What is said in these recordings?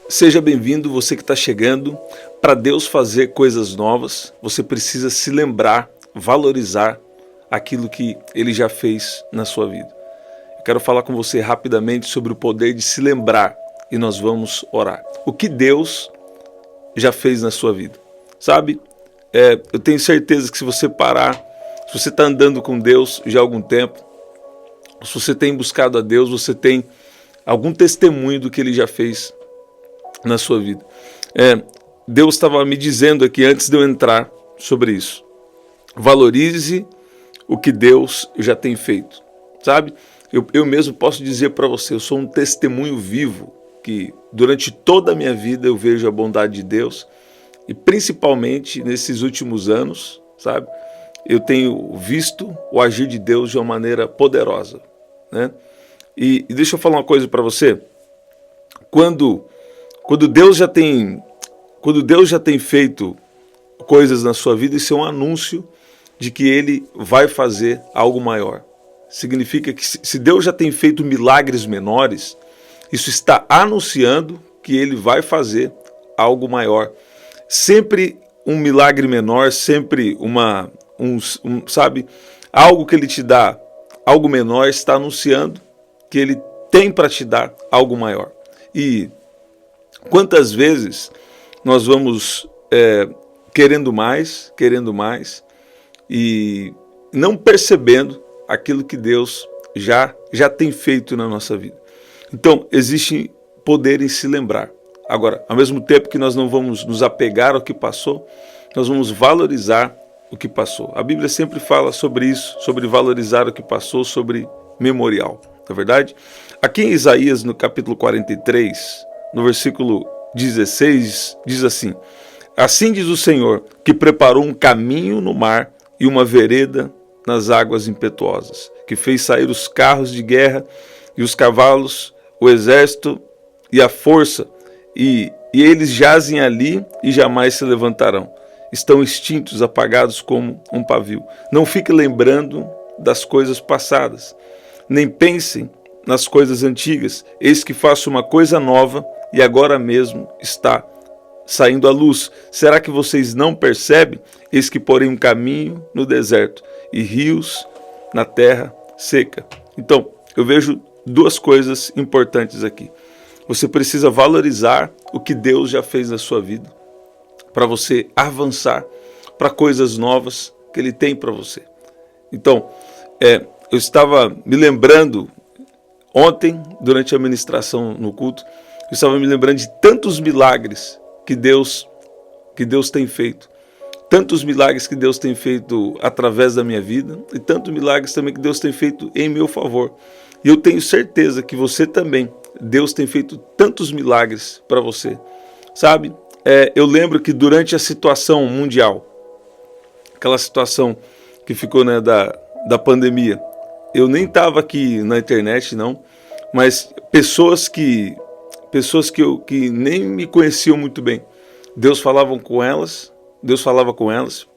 Seja bem-vindo, você que está chegando. Para Deus fazer coisas novas, você precisa se lembrar, valorizar aquilo que Ele já fez na sua vida. Eu quero falar com você rapidamente sobre o poder de se lembrar e nós vamos orar. O que Deus já fez na sua vida? Sabe, eu tenho certeza que se você parar, se você está andando com Deus já há algum tempo, se você tem buscado a Deus, você tem algum testemunho do que Ele já fez na sua vida. Deus estava me dizendo aqui antes de eu entrar sobre isso. Valorize o que Deus já tem feito. Sabe? Eu mesmo posso dizer para você, eu sou um testemunho vivo que durante toda a minha vida eu vejo a bondade de Deus e principalmente nesses últimos anos, sabe? Eu tenho visto o agir de Deus de uma maneira poderosa, né? E deixa eu falar uma coisa para você. Quando Deus já tem feito coisas na sua vida, isso é um anúncio de que Ele vai fazer algo maior. Significa que se Deus já tem feito milagres menores, isso está anunciando que Ele vai fazer algo maior. Sempre um milagre menor, sempre sabe, algo que Ele te dá, algo menor, está anunciando que Ele tem para te dar algo maior. E quantas vezes nós vamos querendo mais e não percebendo aquilo que Deus já tem feito na nossa vida. Então, existe poder em se lembrar. Agora, ao mesmo tempo que nós não vamos nos apegar ao que passou, nós vamos valorizar o que passou. A Bíblia sempre fala sobre isso, sobre valorizar o que passou, sobre memorial, não é verdade? Aqui em Isaías, no capítulo 43, no versículo 16, diz assim: assim diz o Senhor, que preparou um caminho no mar e uma vereda nas águas impetuosas, que fez sair os carros de guerra e os cavalos, o exército e a força, e eles jazem ali e jamais se levantarão. Estão extintos, apagados como um pavio. Não fique lembrando das coisas passadas, nem pensem nas coisas antigas. Eis que faço uma coisa nova e agora mesmo está saindo à luz. Será que vocês não percebem? Eis que porém um caminho no deserto e rios na terra seca. Então, eu vejo duas coisas importantes aqui. Você precisa valorizar o que Deus já fez na sua vida, para você avançar para coisas novas que Ele tem para você. Então, eu estava me lembrando, ontem, durante a ministração no culto, eu estava me lembrando de tantos milagres que Deus tem feito. Tantos milagres que Deus tem feito através da minha vida e tantos milagres também que Deus tem feito em meu favor. E eu tenho certeza que você também, Deus tem feito tantos milagres para você. Sabe, eu lembro que durante a situação mundial, aquela situação que ficou, né, da pandemia, eu nem estava aqui na internet não, mas pessoas que nem me conheciam muito bem, Deus falava com elas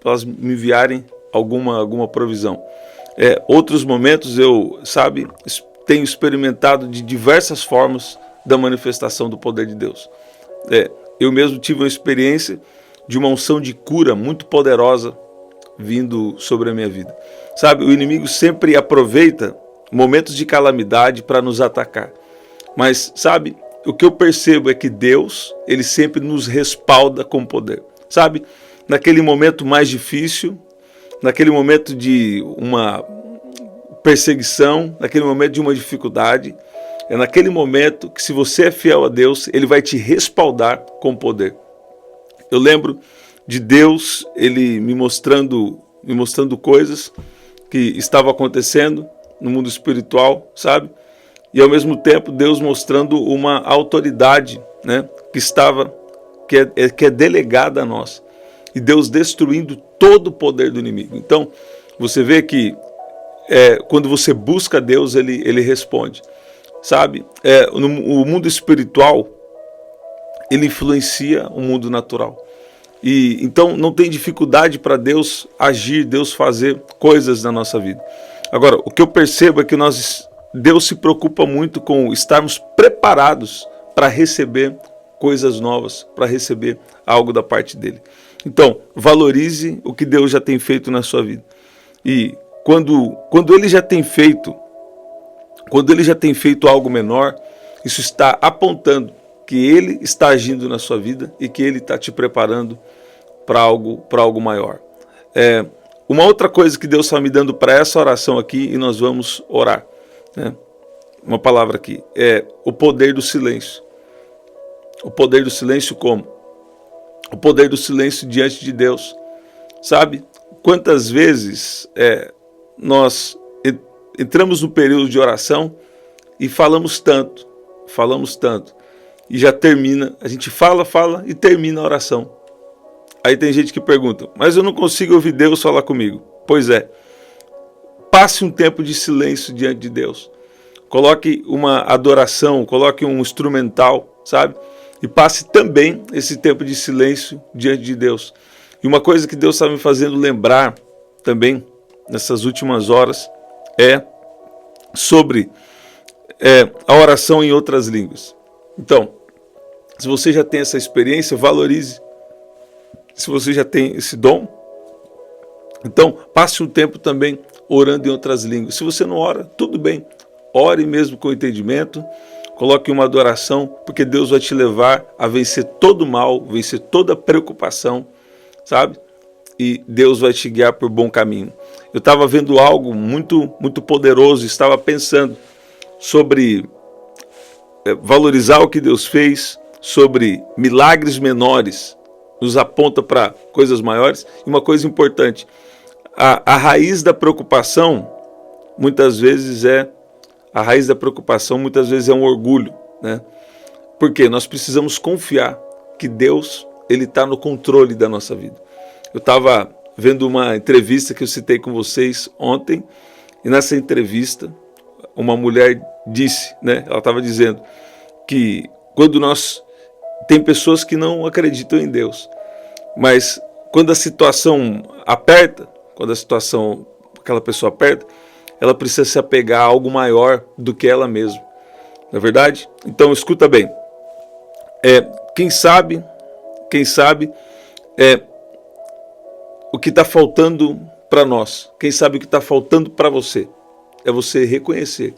para elas me enviarem alguma provisão. Outros momentos eu, tenho experimentado de diversas formas da manifestação do poder de Deus. Eu mesmo tive uma experiência de uma unção de cura muito poderosa vindo sobre a minha vida. Sabe, o inimigo sempre aproveita momentos de calamidade para nos atacar. Mas, sabe, o que eu percebo é que Deus, Ele sempre nos respalda com poder. Sabe, naquele momento mais difícil, naquele momento de uma perseguição, naquele momento de uma dificuldade, é naquele momento que, se você é fiel a Deus, Ele vai te respaldar com poder. Eu lembro de Deus, Ele me mostrando coisas que estavam acontecendo no mundo espiritual, sabe? E ao mesmo tempo Deus mostrando uma autoridade, né, que é delegada a nós. E Deus destruindo todo o poder do inimigo. Então, você vê que quando você busca Deus, Ele responde. Sabe, o mundo espiritual, ele influencia o mundo natural. E então não tem dificuldade para Deus agir, Deus fazer coisas na nossa vida. Agora, o que eu percebo é que Deus se preocupa muito com estarmos preparados para receber coisas novas, para receber algo da parte dele. Então, valorize o que Deus já tem feito na sua vida. E quando ele já tem feito algo menor, isso está apontando que ele está agindo na sua vida e que ele está te preparando para algo maior. Uma outra coisa que Deus está me dando para essa oração aqui, e nós vamos orar, né? Uma palavra aqui, é o poder do silêncio. O poder do silêncio como? O poder do silêncio diante de Deus. Sabe? Quantas vezes nós entramos no período de oração e falamos tanto, e já termina, a gente fala e termina a oração. Aí tem gente que pergunta, mas eu não consigo ouvir Deus falar comigo. Pois é, passe um tempo de silêncio diante de Deus. Coloque uma adoração, coloque um instrumental, sabe? E passe também esse tempo de silêncio diante de Deus. E uma coisa que Deus está me fazendo lembrar também, nessas últimas horas, é sobre a oração em outras línguas. Então, se você já tem essa experiência, valorize. Se você já tem esse dom, então passe um tempo também orando em outras línguas. Se você não ora, tudo bem. Ore mesmo com entendimento, coloque uma adoração, porque Deus vai te levar a vencer todo o mal, vencer toda a preocupação, sabe? E Deus vai te guiar por bom caminho. Eu estava vendo algo muito, muito poderoso, estava pensando sobre valorizar o que Deus fez, sobre milagres menores, nos aponta para coisas maiores. E uma coisa importante, a raiz da preocupação muitas vezes é um orgulho, né? Porque nós precisamos confiar que Deus, ele está no controle da nossa vida. Eu estava vendo uma entrevista que eu citei com vocês ontem, e nessa entrevista uma mulher disse, né? Ela estava dizendo que tem pessoas que não acreditam em Deus, mas quando a situação aperta, aquela pessoa aperta, ela precisa se apegar a algo maior do que ela mesma. Não é verdade? Então, escuta bem. Quem sabe o que está faltando para nós. Quem sabe o que está faltando para você. É você reconhecer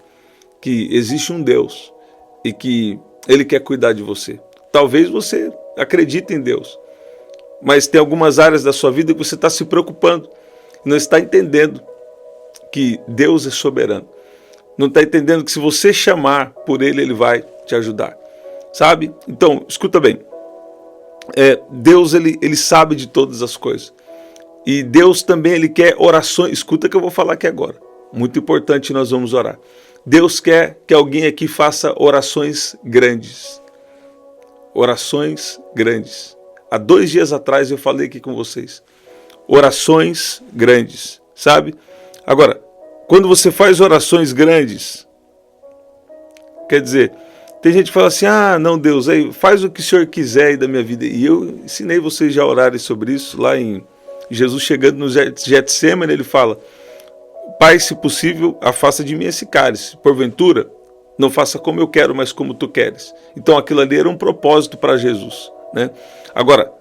que existe um Deus e que Ele quer cuidar de você. Talvez você acredite em Deus, mas tem algumas áreas da sua vida que você está se preocupando, não está entendendo que Deus é soberano. Não está entendendo que se você chamar por Ele, Ele vai te ajudar. Sabe? Então, escuta bem. Deus, ele sabe de todas as coisas. E Deus também, Ele quer orações. Escuta o que eu vou falar aqui agora. Muito importante, nós vamos orar. Deus quer que alguém aqui faça orações grandes. Orações grandes. Há 2 dias atrás eu falei aqui com vocês. Orações grandes. Sabe? Agora, quando você faz orações grandes, quer dizer, tem gente que fala assim, não Deus, aí faz o que o Senhor quiser aí da minha vida. E eu ensinei vocês já a orarem sobre isso, lá em Jesus chegando no Getsemane, ele fala, Pai, se possível, afasta de mim esse cálice, porventura, não faça como eu quero, mas como tu queres. Então aquilo ali era um propósito para Jesus, né? Agora,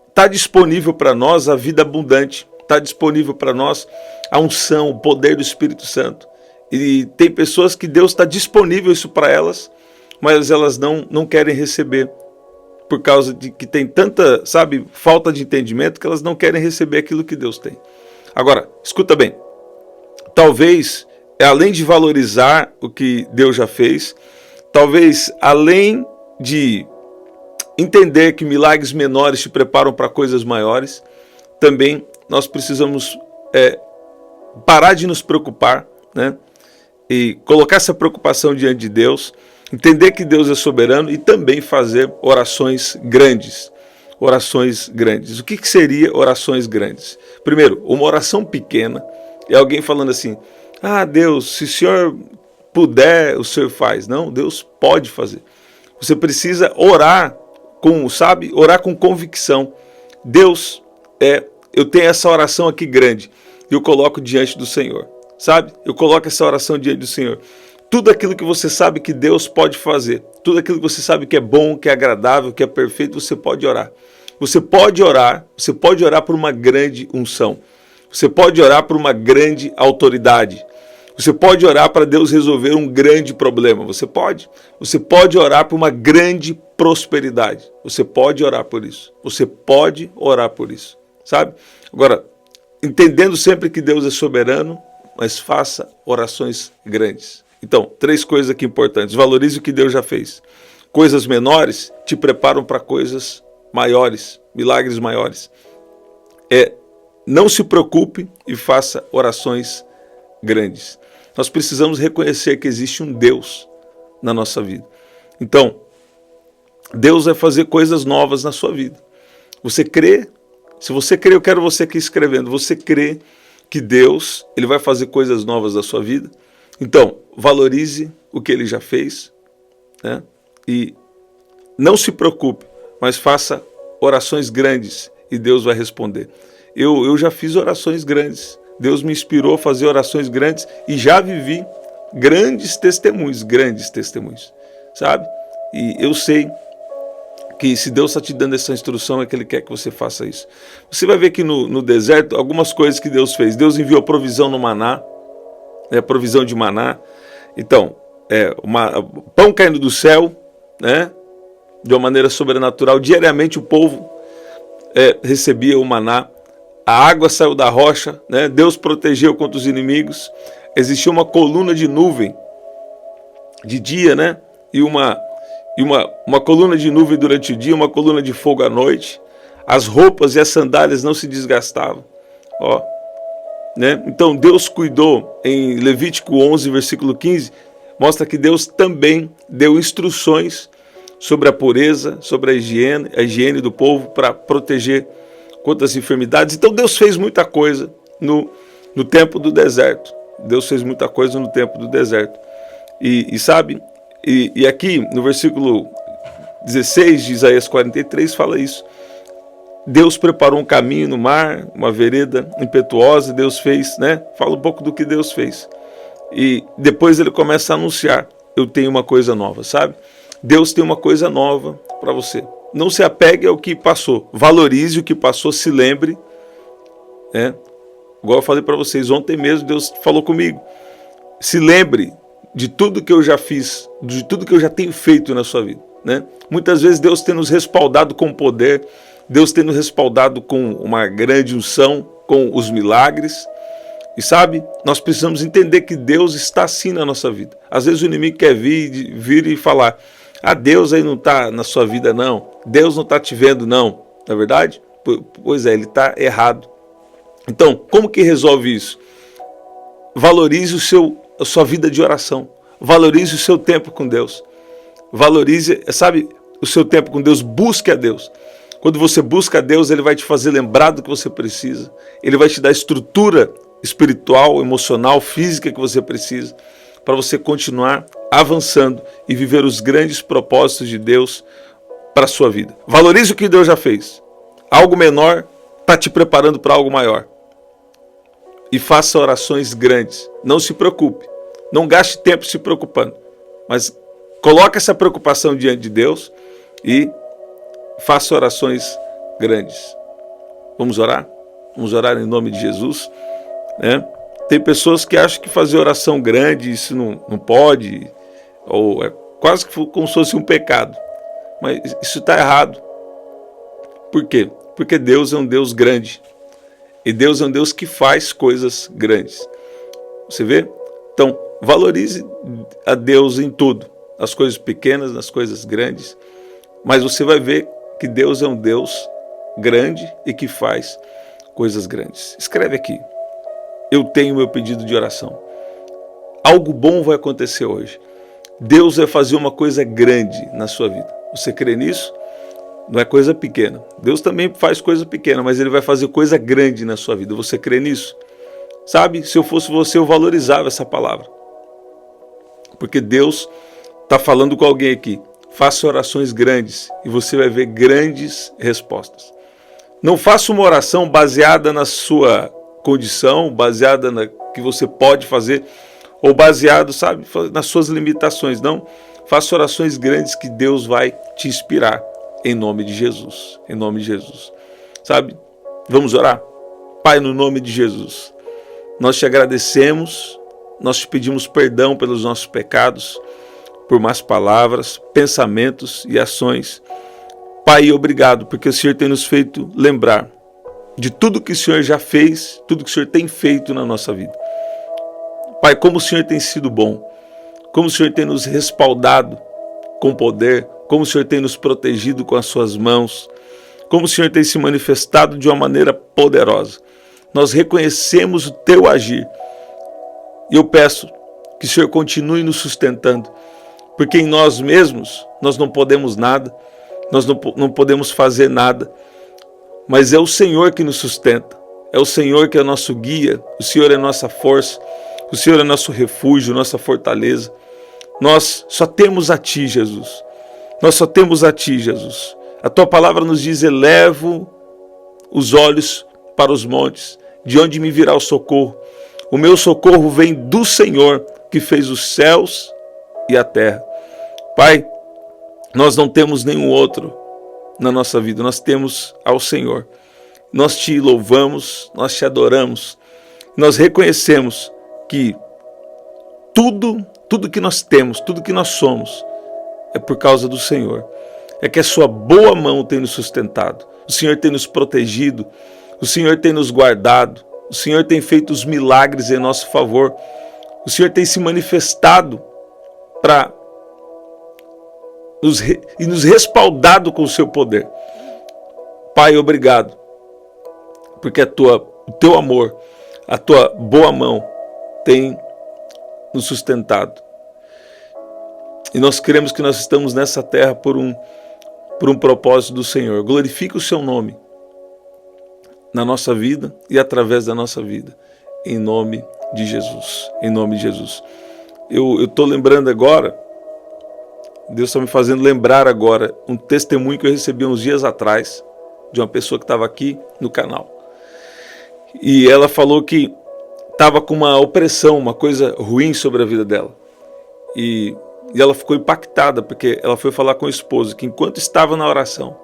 está disponível para nós a vida abundante, está disponível para nós a unção, o poder do Espírito Santo. E tem pessoas que Deus está disponível isso para elas, mas elas não querem receber, por causa de que tem tanta, falta de entendimento, que elas não querem receber aquilo que Deus tem. Agora, escuta bem, talvez, além de valorizar o que Deus já fez, talvez, além de entender que milagres menores te preparam para coisas maiores, também nós precisamos parar de nos preocupar, né? E colocar essa preocupação diante de Deus, entender que Deus é soberano e também fazer orações grandes. Orações grandes. O que seria orações grandes? Primeiro, uma oração pequena é alguém falando assim, Deus, se o Senhor puder, o Senhor faz. Não, Deus pode fazer. Você precisa orar orar com convicção. Deus, eu tenho essa oração aqui grande e eu coloco diante do Senhor. Eu coloco essa oração diante do Senhor. tudo aquilo que você sabe que Deus pode fazer, tudo aquilo que você sabe que é bom, que é agradável, que é perfeito, você pode orar. Você pode orar por uma grande unção. Você pode orar por uma grande autoridade. Você pode orar para Deus resolver um grande problema. Você pode. Você pode orar por uma grande prosperidade. Você pode orar por isso. Você pode orar por isso. Sabe? Agora, entendendo sempre que Deus é soberano, mas faça orações grandes. Então, 3 coisas aqui importantes. Valorize o que Deus já fez. Coisas menores te preparam para coisas maiores, milagres maiores. Não se preocupe e faça orações grandes. Nós precisamos reconhecer que existe um Deus na nossa vida. Então, Deus vai fazer coisas novas na sua vida. Você crê? Se você crê, eu quero você aqui escrevendo. Você crê que Deus ele vai fazer coisas novas na sua vida? Então, valorize o que Ele já fez, né? E não se preocupe, mas faça orações grandes e Deus vai responder. Eu já fiz orações grandes. Deus me inspirou a fazer orações grandes e já vivi grandes testemunhos, sabe? E eu sei que se Deus está te dando essa instrução é que Ele quer que você faça isso. Você vai ver que no deserto, algumas coisas que Deus fez. Deus enviou provisão no maná, provisão de maná. Então, pão caindo do céu, né? De uma maneira sobrenatural. Diariamente o povo recebia o maná. A água saiu da rocha, né? Deus protegeu contra os inimigos. Existia uma coluna de nuvem de dia, né? E uma coluna de nuvem durante o dia, uma coluna de fogo à noite. As roupas e as sandálias não se desgastavam. Né? Então Deus cuidou. Em Levítico 11, versículo 15, mostra que Deus também deu instruções sobre a pureza, sobre a higiene do povo para proteger contra as enfermidades. Então Deus fez muita coisa no tempo do deserto. Deus fez muita coisa no tempo do deserto. E sabe, e aqui no versículo 16 de Isaías 43 fala isso. Deus preparou um caminho no mar, uma vereda impetuosa, Deus fez, né? Fala um pouco do que Deus fez. E depois ele começa a anunciar, eu tenho uma coisa nova, sabe? Deus tem uma coisa nova para você. Não se apegue ao que passou. Valorize o que passou, se lembre. Igual eu falei para vocês, ontem mesmo Deus falou comigo. Se lembre de tudo que eu já fiz, de tudo que eu já tenho feito na sua vida, né? Muitas vezes Deus tem nos respaldado com poder, Deus tem nos respaldado com uma grande unção, com os milagres. E sabe, nós precisamos entender que Deus está assim na nossa vida. Às vezes o inimigo quer vir e falar, Deus aí não está na sua vida não, Deus não está te vendo não, não é verdade? Pois é, ele está errado. Então, como que resolve isso? Valorize a sua vida de oração, valorize o seu tempo com Deus, valorize, sabe, o seu tempo com Deus, busque a Deus. Quando você busca a Deus, Ele vai te fazer lembrar do que você precisa, Ele vai te dar a estrutura espiritual, emocional, física que você precisa, para você continuar avançando e viver os grandes propósitos de Deus para a sua vida. Valorize o que Deus já fez. Algo menor está te preparando para algo maior. E faça orações grandes. Não se preocupe. Não gaste tempo se preocupando. Mas coloque essa preocupação diante de Deus e faça orações grandes. Vamos orar? Vamos orar em nome de Jesus, né? Tem pessoas que acham que fazer oração grande, isso não pode, ou é quase que como se fosse um pecado. Mas isso está errado. Por quê? Porque Deus é um Deus grande. E Deus é um Deus que faz coisas grandes. Você vê? Então, valorize a Deus em tudo. Nas coisas pequenas, nas coisas grandes. Mas você vai ver que Deus é um Deus grande e que faz coisas grandes. Escreve aqui. Eu tenho meu pedido de oração. Algo bom vai acontecer hoje. Deus vai fazer uma coisa grande na sua vida. Você crê nisso? Não é coisa pequena. Deus também faz coisa pequena, mas Ele vai fazer coisa grande na sua vida. Você crê nisso? Sabe, se eu fosse você, eu valorizava essa palavra. Porque Deus está falando com alguém aqui. Faça orações grandes e você vai ver grandes respostas. Não faça uma oração baseada na sua condição, baseada na que você pode fazer. ou baseado, sabe, nas suas limitações. Não, faça orações grandes que Deus vai te inspirar, em nome de Jesus, em nome de Jesus. Sabe, vamos orar? Pai, no nome de Jesus, nós te agradecemos, nós te pedimos perdão pelos nossos pecados, por más palavras, pensamentos e ações. Pai, obrigado, porque o Senhor tem nos feito lembrar de tudo que o Senhor já fez, tudo que o Senhor tem feito na nossa vida. Pai, como o Senhor tem sido bom, como o Senhor tem nos respaldado com poder, como o Senhor tem nos protegido com as suas mãos, como o Senhor tem se manifestado de uma maneira poderosa. Nós reconhecemos o teu agir. E eu peço que o Senhor continue nos sustentando, porque em nós mesmos nós não podemos nada, nós não podemos fazer nada, mas é o Senhor que nos sustenta, é o Senhor que é nosso guia, o Senhor é nossa força, o Senhor é nosso refúgio, nossa fortaleza. Nós só temos a Ti, Jesus. Nós só temos a Ti, Jesus. A Tua palavra nos diz: elevo os olhos para os montes, de onde me virá o socorro. O meu socorro vem do Senhor, que fez os céus e a terra. Pai, nós não temos nenhum outro na nossa vida, nós temos ao Senhor. Nós te louvamos, nós te adoramos, nós reconhecemos que tudo que nós temos, tudo que nós somos, é por causa do Senhor. É que a sua boa mão tem nos sustentado, o Senhor tem nos protegido, o Senhor tem nos guardado, o Senhor tem feito os milagres em nosso favor, o Senhor tem se manifestado para nos respaldado com o seu poder. Pai, obrigado, porque o teu amor, a tua boa mão tem nos sustentado. E nós cremos que nós estamos nessa terra por um propósito do Senhor. Glorifique o seu nome na nossa vida e através da nossa vida, em nome de Jesus, em nome de Jesus. Eu estou lembrando agora, Deus está me fazendo lembrar agora um testemunho que eu recebi uns dias atrás de uma pessoa que estava aqui no canal. E ela falou que estava com uma opressão, uma coisa ruim sobre a vida dela. E ela ficou impactada, porque ela foi falar com o esposo que enquanto estava na oração,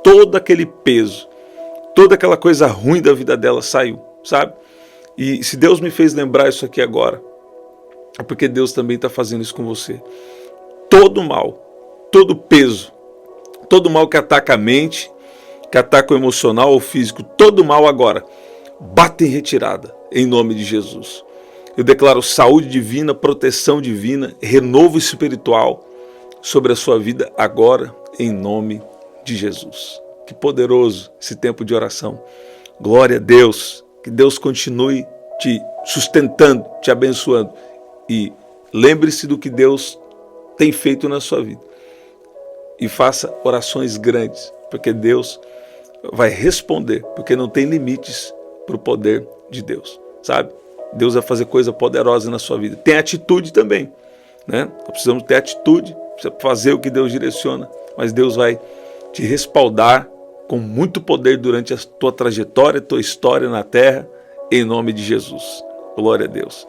todo aquele peso, toda aquela coisa ruim da vida dela saiu, sabe? E se Deus me fez lembrar isso aqui agora, é porque Deus também está fazendo isso com você. Todo mal, todo peso, todo mal que ataca a mente, que ataca o emocional ou físico, todo mal agora, bate em retirada, em nome de Jesus. Eu declaro saúde divina, proteção divina, renovo espiritual sobre a sua vida agora, em nome de Jesus. Que poderoso esse tempo de oração. Glória a Deus, que Deus continue te sustentando, te abençoando. E lembre-se do que Deus tem feito na sua vida. E faça orações grandes, porque Deus vai responder, porque não tem limites para o poder de Deus, sabe? Deus vai fazer coisa poderosa na sua vida. Tem atitude também, né? Nós precisamos ter atitude, precisa fazer o que Deus direciona, mas Deus vai te respaldar com muito poder durante a tua trajetória, a tua história na terra, em nome de Jesus. Glória a Deus.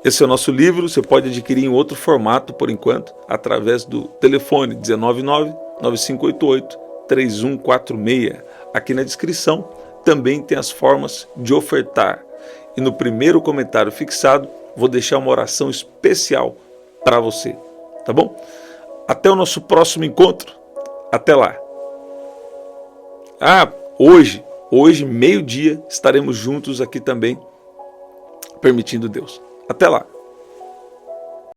Esse é o nosso livro, você pode adquirir em outro formato, por enquanto, através do telefone 199-9588-3146. Aqui na descrição também tem as formas de ofertar. E no primeiro comentário fixado, vou deixar uma oração especial para você, tá bom? Até o nosso próximo encontro. Até lá. Hoje, meio-dia, estaremos juntos aqui também, permitindo Deus. Até lá.